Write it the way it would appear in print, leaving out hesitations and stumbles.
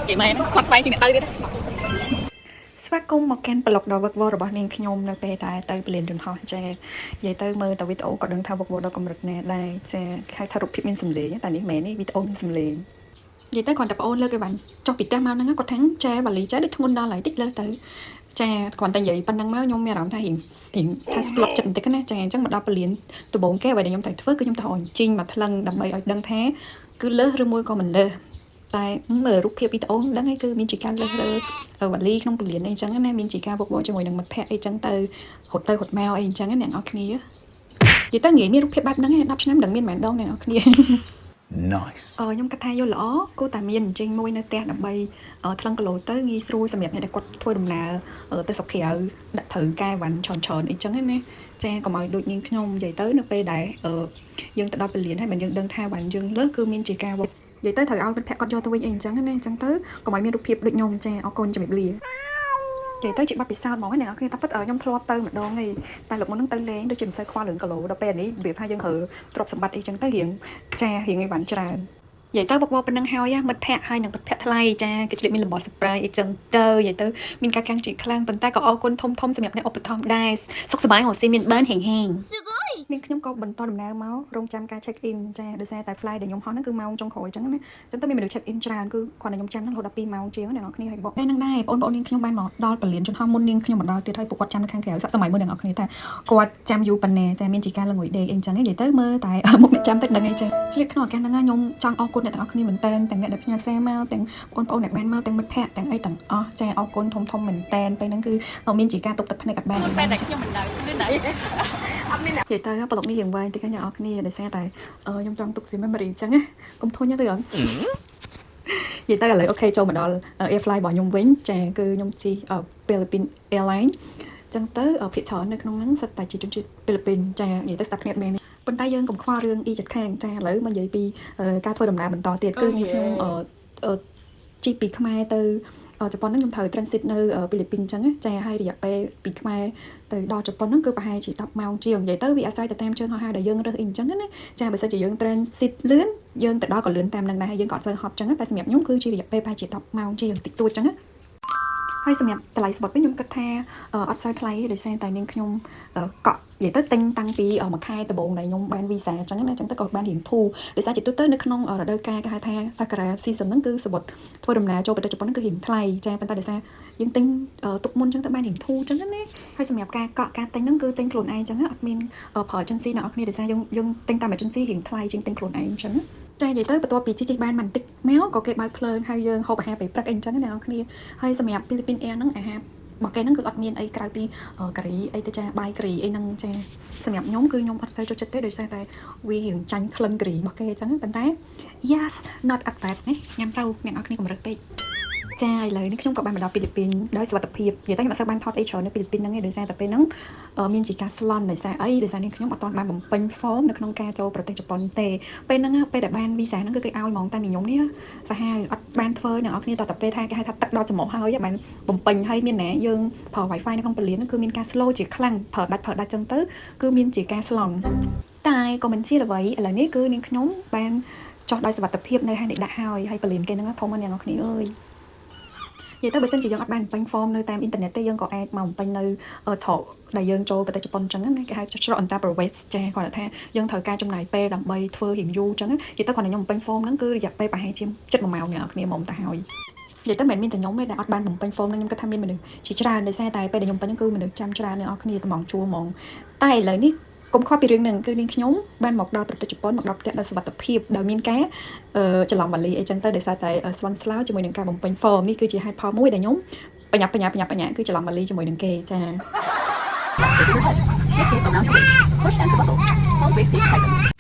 chị mày nó khoác tay chị này tới đi ស្វាគមន៍មកកាន់ប្លុកដ៏វឹកវររបស់នាងខ្ញុំនៅពេលដែលទៅពលានយន្តហោះចានិយាយទៅមើលតែវីដេអូក៏ដឹងថាវឹកវរដល់កម្រិតណាដែរចាហៅថារូបភាពមានសម្លេងតែនេះមែននេះវីដេអូមានសម្លេងនិយាយទៅគ្រាន់តែប្អូនលើកគេបានចុះពីផ្ទះមកហ្នឹងគាត់ថាចាបាលីចាដូចធ្ងន់ដល់ហើយតិចលើទៅចាគ្រាន់តែនិយាយប៉ុណ្ណឹងមកខ្ញុំមានអារម្មណ៍ថារៀងថាស្លុតចិត្តបន្តិចណាចាអញ្ចឹងមកដល់ពលានដំបូងគេអ្វីដែលខ្ញុំត្រូវធ្វើគឺខ្ញុំត្រូវអញ្ជិញមកថ្លឹងដើម្បីឲ្យដឹងថាគឺលើសឬមួយក៏មិនលើសតែមើលរូបភាពវីដេអូដឹងហើយគឺមានជាការលើសរើវ៉ាលីក្នុងពលានអីចឹងណាមានជាការវឹកវរជាមួយនឹងមិត្តភ័ក្តិអីចឹងទៅរត់មកអីចឹងណាអ្នកនរគ្នានិយាយទៅងាយមានរូបភាពបែបហ្នឹងឯង10ឆ្នាំមិនដឹងមានមែនដងអ្នកនរគ្នា Nice ខ្ញុំគិតថាយល់ល្អគួរតែមានអញ្ជើញមួយនៅផ្ទះដើម្បីថ្លឹងគីឡូទៅងាយស្រួលសម្រាប់អ្នកដែលគាត់ធ្វើដំណើរទៅស្រុកក្រៅដាក់ត្រូវកែវ៉ាន់ច្រើនអីចឹងណាចាកុំឲ្យដូចនាងខ្ញុំនិយាយទៅនៅពេលដែលយើងទៅដល់ពលានហើយមិនយើងដឹងថាវ៉ាន់យើងលើគឺមានជាការនិយាយទៅត្រូវឲ្យមិត្តភក្តិគាត់យកទៅវិញអីអញ្ចឹងណាអញ្ចឹងទៅកុំឲ្យមានរូបភាពដូចខ្ញុំចាអរគុណជំរាបលានិយាយទៅជាបទពិសោធន៍ហ្មងអ្នកនរគ្នាតែពិតខ្ញុំធ្លាប់ទៅម្ដងឯងតែលោកមុនហ្នឹងទៅលេងដូចជាមិនសូវខ្វល់រឿងគីឡូដល់ពេលនេះវាថាយើងរើទ្រព្យសម្បត្តិអីចឹងទៅរៀងរៀងឯវ៉ាន់ច្រើននិយាយទៅវឹកវរប៉ុណ្ណឹងហើយមិត្តភ័ក្តិហើយនឹងមិត្តភ័ក្តិថ្លៃចាគេជ្រាបមានរបស់ surprise អីចឹងទៅនិយាយទៅមានការកាំងជាខ្លាំងប៉ុន្តែក៏អរគុណធំសម្រាប់អ្នកឧបត្ថម្ភដែរសុខសប្បាយរស់ស៊ីមានបានហេងនាងខ្ញុំក៏បន្តដំណើរមករងចាំការ check in ចាដោយសារតែ flight ដែលខ្ញុំហោះហ្នឹងគឺម៉ោងចុងក្រោយចឹងណាចឹងទៅមានមនុស្ស check in ច្រើនគឺគ្រាន់តែខ្ញុំចាំហ្នឹងរហូតដល់2ម៉ោងជាងអ្នកនរគ្នាហើយบอกហ្នឹងដែរបងប្អូននាងខ្ញុំបានមកដល់ពលានជនហោះមុននាងខ្ញុំមកដល់ទៀតហើយពួកគាត់ចាំនៅខាងក្រៅសាក់សម័យមុនអ្នកនរគ្នាថាគាត់ចាំយូរប៉ុណ្ណាចាមានជាការលងុយដេកអីចឹងនិយាយទៅមើលតែមុខអ្នកចាំតិចហ្នឹងអីចឹងជ្រាបក្នុងឱកាសហ្នឹងខ្ញុំចង់អរគុណអ្នកទាំងអស់គ្នាមែនតើទាំងអ្នកដែលផ្ញើសារមកទាំងបងប្អូនអ្នកបានមកទាំងមិត្តភ័ក្តិទាំងអីទាំងអស់ចាអរគុណធំមែនតើពេលហ្នឹងគឺមានជាការទុកទឹកភ្នែកអត់បានពេលតែខ្ញុំមិននៅលឿនដែរអត់មាននិយាយទៅប្លុកនេះយ៉ាងវែងតិចអ្នកនរគ្នាដោយសារតែខ្ញុំចង់ទុកជា memory អញ្ចឹងណាកុំធុញទេអត់និយាយទៅឥឡូវអូខេចូលមកដល់ airfly របស់ខ្ញុំវិញចាគឺខ្ញុំជិះ Philippines Airlines អញ្ចឹងទៅភាគច្រើននៅក្នុងហ្នឹងសិតតែជាជនជាតិហ្វីលីពីនចានិយាយទៅស្ដាប់គ្នាមែនប៉ុន្តែយើងកុំខ្វល់រឿងអ៊ីចិត្តខាងចាឥឡូវមកនិយាយពីការធ្វើដំណើរបន្តទៀតគឺខ្ញុំជិះពីខ្មែរទៅជប៉ុនហ្នឹងខ្ញុំត្រូវ transit នៅហ្វីលីពីនអញ្ចឹងចាហើយរយៈពេលពីខ្មែរទៅដល់ជប៉ុនហ្នឹងគឺប្រហែលជា10ម៉ោងជាងនិយាយទៅវាអាស្រ័យទៅតាមជើងហោះហើរដែលយើងរើសអីអញ្ចឹងណាចាបើសិនជាយើង transit លឿនយើងទៅដល់ក៏លឿនតាមនឹងដែរហើយយើងក៏អត់សូវហត់អញ្ចឹងតែសម្រាប់ខ្ញុំគឺជារយៈពេលប្រហែលជា10ម៉ោងជាងតិចតួចអញ្ចឹងណាហើយសម្រាប់តម្លៃស្បត់វិញខ្ញុំគិតថាអត់សូវថ្លៃទេដោយសារតែនាងខ្ញុំកក់និយាយទៅទិញតាំងពីមួយខែដំបូងដែលខ្ញុំបានវីសាអញ្ចឹងណាអញ្ចឹងទៅក៏បានរៀងធូរដោយសារជាទូទៅនៅក្នុងរដូវកាលគេហៅថា Sakura season ហ្នឹងគឺសបុតធ្វើដំណើរចូលប្រទេសជប៉ុនហ្នឹងគឺរៀងថ្លៃចាប៉ុន្តែដោយសារយើងទិញទុកមុនអញ្ចឹងទៅបានរៀងធូរអញ្ចឹងណាហើយសម្រាប់ការកក់ការទិញហ្នឹងគឺទិញខ្លួនឯងអញ្ចឹងអត់មានប្រើ agency អ្នកនរគ្នាដោយសារយើងទិញតាម agency រៀងថ្លៃជាងទិញខ្លួនឯងអញ្ចឹងចានិយាយទៅបន្ទាប់ពីជិះបានបន្តិចមកក៏គេបើកភ្លើងហើយយើងហូបអាហារពេលព្រឹកអីអញ្ចឹងណាអ្នកនរគ្នាហើយសម្រាប់ Philippines Air ហ្នឹងអាហាររបស់គេហ្នឹងគឺអត់មានអីក្រៅពីការីអីទៅចាបាយការីអីហ្នឹងចាសម្រាប់ខ្ញុំគឺខ្ញុំអត់សូវចូលចិត្តទេដោយសារតែវារៀងចាញ់ក្លិនការីរបស់គេអញ្ចឹងប៉ុន្តែ yes not at bad ណាញ៉ាំទៅអ្នកនរគ្នាកម្រិតពេកចាឥឡូវនេះខ្ញុំក៏បានមកដល់ហ្វីលីពីនដោយសុវត្ថិភាពនិយាយទៅខ្ញុំអត់សូវបានថតអីច្រើននៅហ្វីលីពីនហ្នឹងឯងដោយសារតែពេលហ្នឹងមានជាការស្លន់ដោយសារនាងខ្ញុំអត់ទាន់បានបំពេញ form នៅក្នុងការចូលប្រទេសជប៉ុនទេពេលហ្នឹងពេលដែលបានវីសាហ្នឹងគឺគេឲ្យហ្មងតែខ្ញុំនេះសាហាវអត់បានធ្វើអ្នកនរគ្នាតតែពេលថាគេហៅថាទឹកដល់ច្រមុះហើយបានបំពេញហើយមានណាយើងប្រើ Wi-Fi នៅក្នុងពលានហ្នឹងគឺមានការ slow ជាខ្លាំងប្រើដាច់ចឹងទៅគឺមានជាការស្លន់តែក៏មិនជាអ្វីឥឡូវនេះគឺនាងខ្ញុំបានចោះដោយសុវត្ថិភាពនៅហាងនេះដាក់ហើយពលានគេហ្នឹងធំណាស់អ្នកនរគ្នាអើយនិយាយទៅបើសិនជាយើងអត់បានបំពេញ form នៅតាមអ៊ីនធឺណិតទេយើងក៏អាចមកបំពេញនៅច្រកដែលយើងចូលប្រទេសជប៉ុនអញ្ចឹងណាគេហៅច្រកអន្តរប្រវេសន៍ចាគាត់ថាយើងត្រូវការចំណាយពេលដើម្បីធ្វើរៀងយូរអញ្ចឹងនិយាយទៅគាត់ខ្ញុំបំពេញ form ហ្នឹងគឺរយៈពេលប្រហែលជា7 1ម៉ោងអ្នកនរគ្នាមកទៅហើយនិយាយទៅមិនមែនមានតែខ្ញុំទេដែលអត់បានបំពេញ form ហ្នឹងខ្ញុំគិតថាមានមនុស្សជាច្រើនដោយសារតែពេលដែលខ្ញុំបំពេញហ្នឹងគឺមនុស្សចាំច្រើនអ្នកនរគ្នាត្មងជួរហ្មងតែឥឡូវនេះកុំខ្វល់ពីរឿងហ្នឹងគឺនាងខ្ញុំបានមកដល់ប្រទេសជប៉ុនមកដល់ផ្ទះដោយសុវត្ថិភាពដោយមានការច្រឡំវ៉ាលីអីចឹងទៅដោយសារតែស្វន់ស្លោជាមួយនឹងការបំពេញ form នេះគឺជាហេតុផលមួយដែលខ្ញុំបញ្ញាគឺច្រឡំវ៉ាលីជាមួយនឹងគេចា Push and throttle. Hold with the tighten.